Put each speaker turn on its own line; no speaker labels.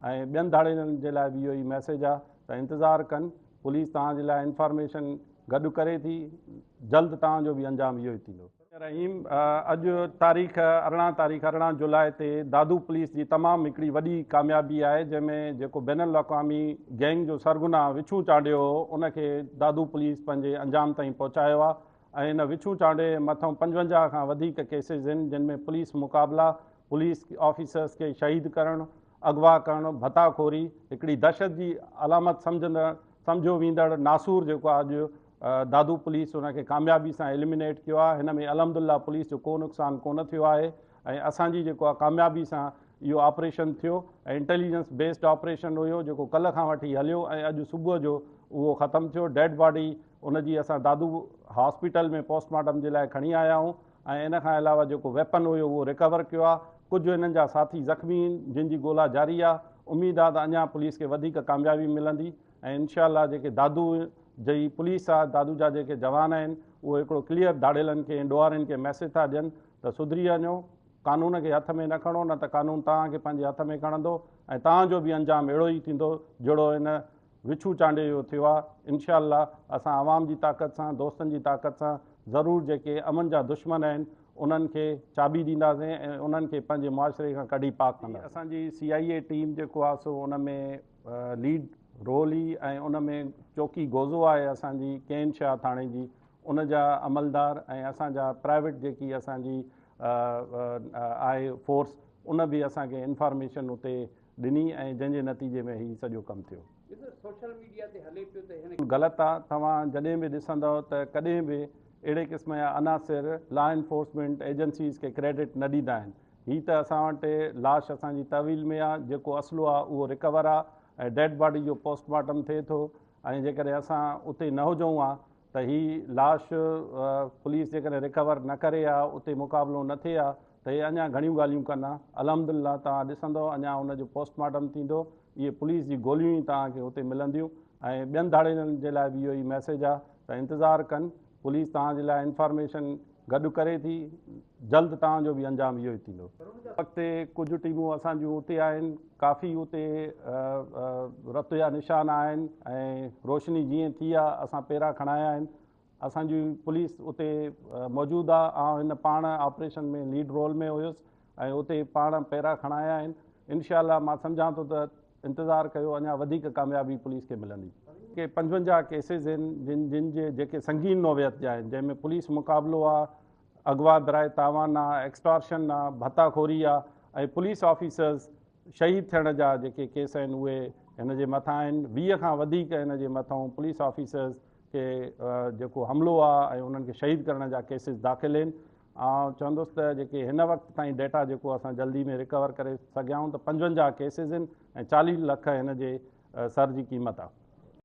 ऐं ॿियनि धाड़ेलनि जे लाइ बि इहो ई मैसेज आहे त इंतज़ारु कनि, पुलिस तव्हांजे लाइ इंफॉर्मेशन गॾु करे थी, जल्द तव्हांजो बि अंजाम इहो ई थींदो। रहीम, अॼु तारीख़ 18 जुलाई ते दादू पुलिस जी तमामु हिकिड़ी वॾी कामयाबी आहे, जंहिंमें जेको बैनुल अक़वामी गैंग जो सरगुना विछू चांडियो हो उनखे दादू पुलिस पंहिंजे अंजाम ताईं पहुचायो आहे। ऐं इन विछू चांडे मथां 55 खां वधीक केसिस आहिनि, जिन में पुलिस मुक़ाबला, पुलिस ऑफिसर्स खे शहीद करणु, अगवा करणु, भताखोरी, हिकिड़ी दहशत जी अलामत सम्झो वेंदड़ नासूर जेको आहे अॼु दादू पुलिस उनखे कामयाबी सां एलिमिनेट कियो आहे। हिन में अलहमदुलिल्लाह पुलिस जो को नुक़सानु कोन थियो आहे ऐं असांजी जेको आहे कामयाबी सां इहो ऑपरेशन थियो ऐं इंटेलिजेंस बेस्ड ऑपरेशन हुयो जेको कल्ह खां वठी हलियो ऐं अॼु सुबुह जो उहो ख़तमु थियो। डेड बॉडी उनजी असां दादू हॉस्पिटल में पोस्टमार्टम जे लाइ खणी आया आहियूं ऐं इन खां अलावा जेको वेपन हुयो उहो रिकवर कयो आहे। कुझु हिननि जा साथी ज़ख़्मी आहिनि जिन जी ॻोल्हा जारी आहे। उमेदु आहे त अञा पुलिस खे वधीक कामयाबी मिलंदी ऐं इनशाअल्लाह जेके दादू जी पुलिस आहे, दादू जा जेके जवान आहिनि, उहे हिकिड़ो क्लियर धाड़ेलनि खे ॾोहारियुनि खे मैसेज था ॾियनि त सुधरी वञो, कानून खे हथ में न खणो, न त कानून तव्हांखे पंहिंजे हथ में खणंदो ऐं तव्हांजो बि अंजाम अहिड़ो ई थींदो जहिड़ो हिन विछू चांडे जो थियो आहे। इनशाअल्लाह असां आवाम जी ताक़त सां, दोस्तनि जी ताक़त सां ज़रूरु जेके अमन जा दुश्मन आहिनि उन्हनि खे चाबी ॾींदासीं ऐं उन्हनि खे पंहिंजे मुआशिरे खां कढी पाक कंदासीं। असांजी CIA टीम जेको आहे सो उन में लीड रोल ई ऐं उन में चौकी गोज़ो आहे असांजी केन शाह थाणे जी, उन जा अमलदार ऐं असांजा प्राइवेट जेकी असांजी आहे फोर्स, उन बि असांखे इंफॉर्मेशन उते ॾिनी ऐं जंहिंजे नतीजे में हीउ सॼो कमु थियो।
सोशल मीडिया ते हले पियो त हिन
ग़लति आहे। तव्हां जॾहिं बि ॾिसंदव त कॾहिं बि अहिड़े क़िस्म जा अनासिर लॉ एनफोर्समेंट एजेंसीज़ खे क्रेडिट न ॾींदा आहिनि। हीअ त असां वटि लाश असांजी तहवील में आहे, जेको असलो आहे उहो रिकवर आहे ऐं डेड बॉडी जो पोस्टमार्टम थिए थो ऐं जेकॾहिं असां उते न हुजूं हा त हीअ लाश पुलिस जेकॾहिं रिकवर न करे आहे, उते मुक़ाबिलो न थिए आहे त हे अञा घणियूं ॻाल्हियूं कंदा। अलहमदिल्ला तव्हां ॾिसंदव अञा उनजो पोस्टमार्टम थींदो, इहे पुलिस जी गोलियूं ई तव्हांखे हुते मिलंदियूं ऐं ॿियनि धाड़ेलनि जे लाइ बि इहो ई मैसेज आहे त इंतज़ारु कनि, पुलिस तव्हांजे लाइ इंफॉर्मेशन गॾु करे थी, जल्द तव्हांजो बि अंजाम इहो ई थींदो। अॻिते कुझु टीमूं असांजूं उते आहिनि, काफ़ी उते रत जा निशान आहिनि ऐं रोशनी जीअं थी आहे असां पेरा खणाया आहिनि। असांजी पुलिस उते मौजूदु आहे, ऐं हिन पाण ऑपरेशन में लीड रोल में हुयुसि ऐं उते पाण पेरा खणाया आहिनि। इनशाअल्लाह मां सम्झां थो त इंतज़ारु कयो, अञा वधीक कामयाबी पुलिस खे मिलंदी। के 55 केसिस आहिनि जिन जे जेके संगीन नौवियत जा आहिनि, जंहिंमें पुलिस मुक़ाबिलो आहे, अगवा बराए तावान आहे, एक्सटॉर्शन आहे, भताखोरी आहे ऐं पुलिस ऑफिसर्स शहीद थियण जा जेके केस आहिनि उहे हिन जे मथां आहिनि। 20 खां वधीक हिन जे मथां पुलिस ऑफिसर्स खे जेको हमिलो आहे ऐं उन्हनि खे शहीद करण जा केसिस दाख़िल आहिनि। ऐं चवंदुसि त जेके हिन वक़्तु ताईं डेटा जेको असां जल्दी में रिकवर करे सघियाऊं त 55 केसिस आहिनि ऐं 40 लख हिन जे सर जी क़ीमत आहे।